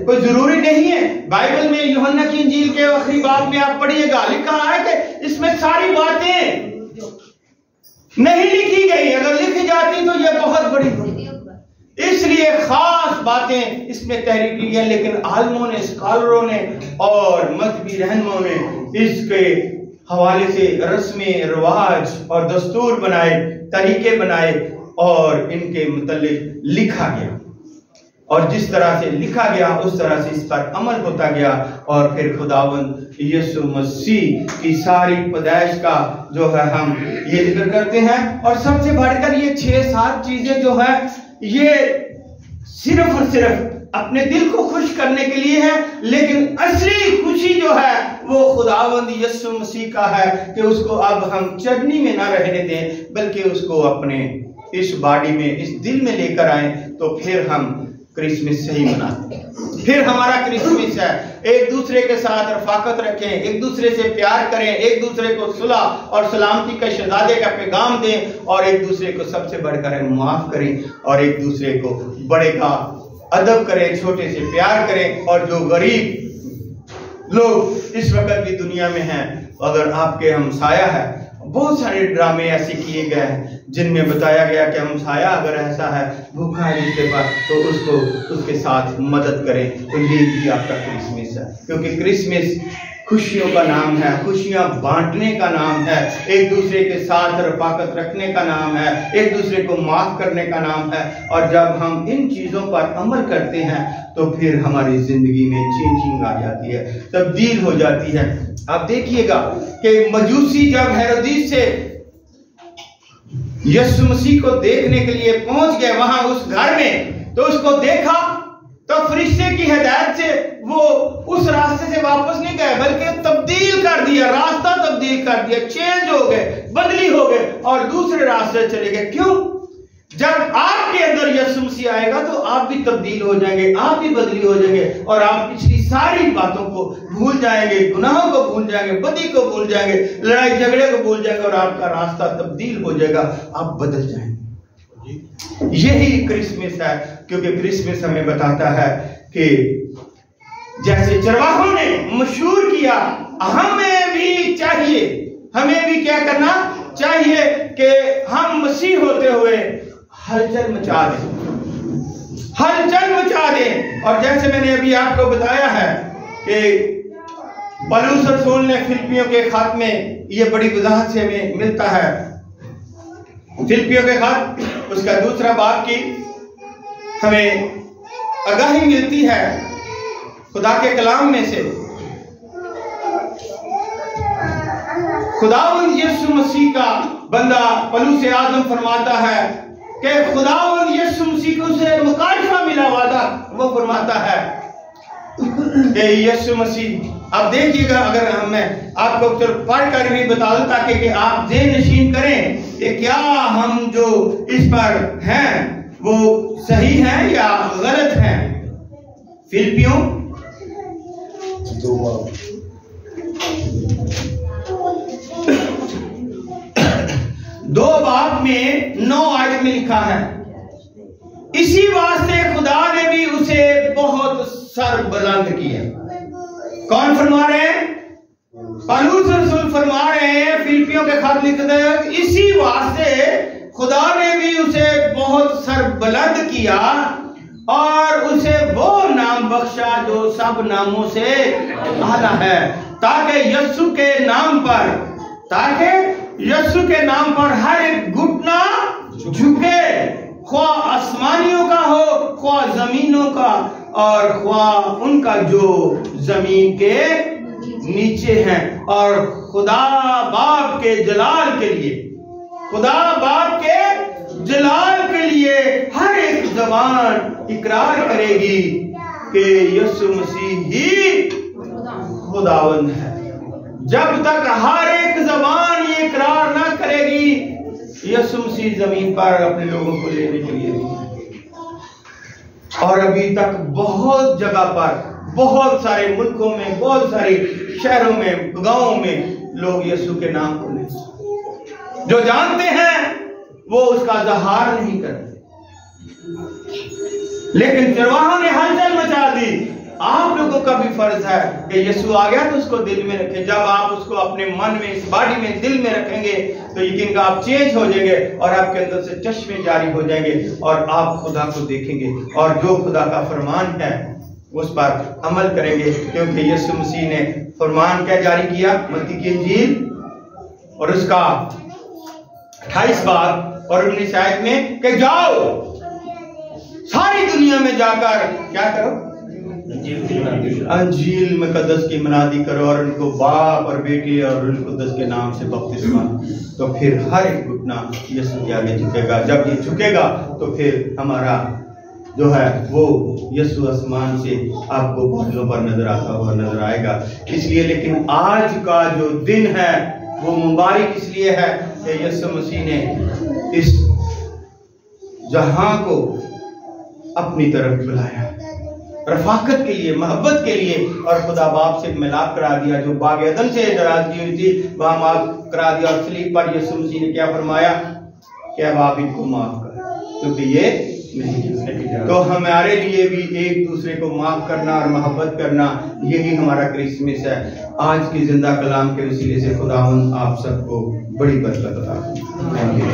کوئی ضروری نہیں ہے. بائبل میں یوحنا کی انجیل کے آخری باب میں آپ پڑھیے گا، لکھا ہے کہ اس میں ساری باتیں نہیں لکھی گئی. اگر لکھی جاتی تو یہ بہت بڑی ہوتی. اس لیے خاص باتیں اس میں تحریر کی ہیں، لیکن عالموں نے، اسکالروں نے اور مذہبی رہنماؤں نے اس کے حوالے سے رسمیں، رواج اور دستور بنائے، طریقے بنائے اور ان کے متعلق لکھا گیا. اور جس طرح سے لکھا گیا اس طرح سے اس پر عمل ہوتا گیا. اور پھر خداوند یسوع مسیح کی ساری پیدائش کا جو ہے ہم یہ ذکر کرتے ہیں. اور سب سے بڑھ کر یہ 6-7 چیزیں جو ہے یہ صرف اور صرف اپنے دل کو خوش کرنے کے لیے ہے، لیکن اصلی خوشی جو ہے وہ خداوند یسوع مسیح کا ہے کہ اس کو اب ہم چٹنی میں نہ رہنے دیں، بلکہ اس کو اپنے اس باڈی میں، اس دل میں لے کر آئیں. تو پھر ہم کرسمس صحیح مناتے ہیں. پھر ہمارا کرسمس ہے. ایک دوسرے کے ساتھ رفاقت رکھیں، ایک دوسرے سے پیار کریں، ایک دوسرے کو صلح اور سلامتی کا شہزادے کا پیغام دیں، اور ایک دوسرے کو سب سے بڑھ کر معاف کریں، اور ایک دوسرے کو بڑے کا ادب کریں، چھوٹے سے پیار کریں. اور جو غریب لوگ اس وقت بھی دنیا میں ہیں، اگر آپ کے ہمسایہ ہے، بہت سارے ڈرامے ایسے کیے گئے ہیں جن میں بتایا گیا کہ ہمسایہ اگر ایسا ہے، بھوکا ہے جس کے پاس، تو اس کو اس کے ساتھ مدد کریں. تو یہ بھی آپ کا کرسمس ہے، کیونکہ کرسمس خوشیوں کا نام ہے، خوشیاں بانٹنے کا نام ہے، ایک دوسرے کے ساتھ رفاقت رکھنے کا نام ہے، ایک دوسرے کو معاف کرنے کا نام ہے. اور جب ہم ان چیزوں پر عمل کرتے ہیں تو پھر ہماری زندگی میں چینجنگ آ جاتی ہے، تبدیل ہو جاتی ہے. آپ دیکھیے گا کہ مجوسی جب ہیرودیس سے یسوع مسیح کو دیکھنے کے لیے پہنچ گئے وہاں اس گھر میں، تو اس کو دیکھا تو فرشتے کی ہدایت سے وہ اس راستے سے واپس نہیں گئے، بلکہ تبدیل کر دیا، راستہ تبدیل کر دیا، چینج ہو گئے، بدلی ہو گئے اور دوسرے راستے چلے گئے. کیوں؟ جب آپ کے اندر یسوع مسیح آئے گا تو آپ بھی تبدیل ہو جائیں گے، آپ بھی بدلی ہو جائیں گے، اور آپ پچھلی ساری باتوں کو بھول جائیں گے، گناہوں کو بھول جائیں گے، بدی کو بھول جائیں گے، لڑائی جھگڑے کو بھول جائیں گے، اور آپ کا راستہ تبدیل ہو جائے گا، آپ بدل جائیں گے. یہی کرسمس ہے، کیونکہ کرسمس ہمیں بتاتا ہے کہ جیسے چرواہوں نے مشہور کیا، ہمیں بھی چاہیے، ہمیں بھی کیا کرنا چاہیے کہ ہم مسیح ہوتے ہوئے ہلچل مچا دیں، ہلچل مچا دیں. اور جیسے میں نے ابھی آپ کو بتایا ہے کہ پولس رسول نے فلپیوں کے خط میں یہ بڑی وضاحت سے ہمیں ملتا ہے. فلپیوں کے خط اس کا 2 باب کی ہمیں آگاہی ملتی ہے خدا کے کلام میں سے. خداوند یسوع مسیح کا بندہ پولس اعظم فرماتا ہے کہ خداوند یسوع مسیح کو سے مکاشفہ ملا وعدہ، وہ فرماتا ہے کہ یسوع مسیح، آپ دیکھیے گا، اگر میں آپ کو پڑھ کر بھی بتا دوں تاکہ کہ آپ ذہن نشین کریں کہ کیا ہم جو اس پر ہیں وہ صحیح ہیں یا غلط ہیں. فلپیوں 2 باب میں 9 آیت میں لکھا ہے، اسی واسطے خدا نے بھی اسے بہت سر بلند کیا. کون فرما رہے ہیں؟ پولس رسول فرما رہے ہیں، فلپیوں کے خط لکھتے ہیں، اسی واسطے خدا نے بھی اسے بہت سر بلند کیا اور اسے وہ نام بخشا جو سب ناموں سے اعلیٰ ہے، تاکہ یسوع کے نام پر ہر ایک گھٹنا جھکے، خواہ آسمانیوں کا ہو، خواہ زمینوں کا، اور خواہ ان کا جو زمین کے نیچے ہیں. اور خدا باپ کے جلال کے لیے ہر ایک زبان اقرار کرے گی کہ یسوع مسیح ہی خداوند ہے. جب تک ہر ایک زبان یہ اقرار نہ کرے گی، یسوع مسیح زمین پر اپنے لوگوں کو لینے کے لیے نہیں. اور ابھی تک بہت جگہ پر، بہت سارے ملکوں میں، بہت سارے شہروں میں، گاؤں میں لوگ یسوع کے نام کو نہیں، جو جانتے ہیں وہ اس کا اظہار نہیں کرتے. لیکن چرواہوں نے ہلچل مچا دی فرض ہے کہ یسوع آ گیا تو اس کو دل میں رکھیں. جب آپ اس کو اپنے من میں, اس باڈی میں, دل میں رکھیں گے تو یقین کا آپ چینج ہو جائیں گے اور آپ کے اندر سے چشمے جاری ہو جائیں گے اور آپ خدا کو دیکھیں گے اور جو خدا کا فرمان ہے اس پر عمل کریں گے, کیونکہ یسوع مسیح نے فرمان کیا جاری کیا؟ متی کی انجیل اور اس کا 28 باب اور 19 آیت میں کہ جاؤ ساری دنیا میں جا کر کیا کرو؟ انجیل مقدس کی منادی کرو اور ان کو باپ اور بیٹی اور روح القدس کے نام سے بپتسمہ. تو پھر ہر ایک گھٹنا یسوع کے آگے جھکے گا. جب یہ جھکے گا تو پھر ہمارا جو ہے وہ یسوع آسمان سے آپ کو بادلوں پر نظر آتا ہوا نظر آئے گا. اس لیے لیکن آج کا جو دن ہے وہ مبارک اس لیے ہے کہ یسوع مسیح نے اس جہاں کو اپنی طرف بلایا رفاقت کے لیے, محبت کے لیے, اور خدا باپ سے ملاپ کرا دیا. جو باغ عدن سے ناراضگی ہوئی تھی وہاں معاف کرا دیا اور صلیب پر یسوع مسیح نے کیا فرمایا کہ اب آپ ان کو معاف کریں کیونکہ یہ نہیں. تو ہمارے لیے بھی ایک دوسرے کو معاف کرنا اور محبت کرنا یہی ہمارا کرسمس ہے. آج کی زندہ کلام کے وسیلے سے خداوند آپ سب کو بڑی برکت عطا فرمائے.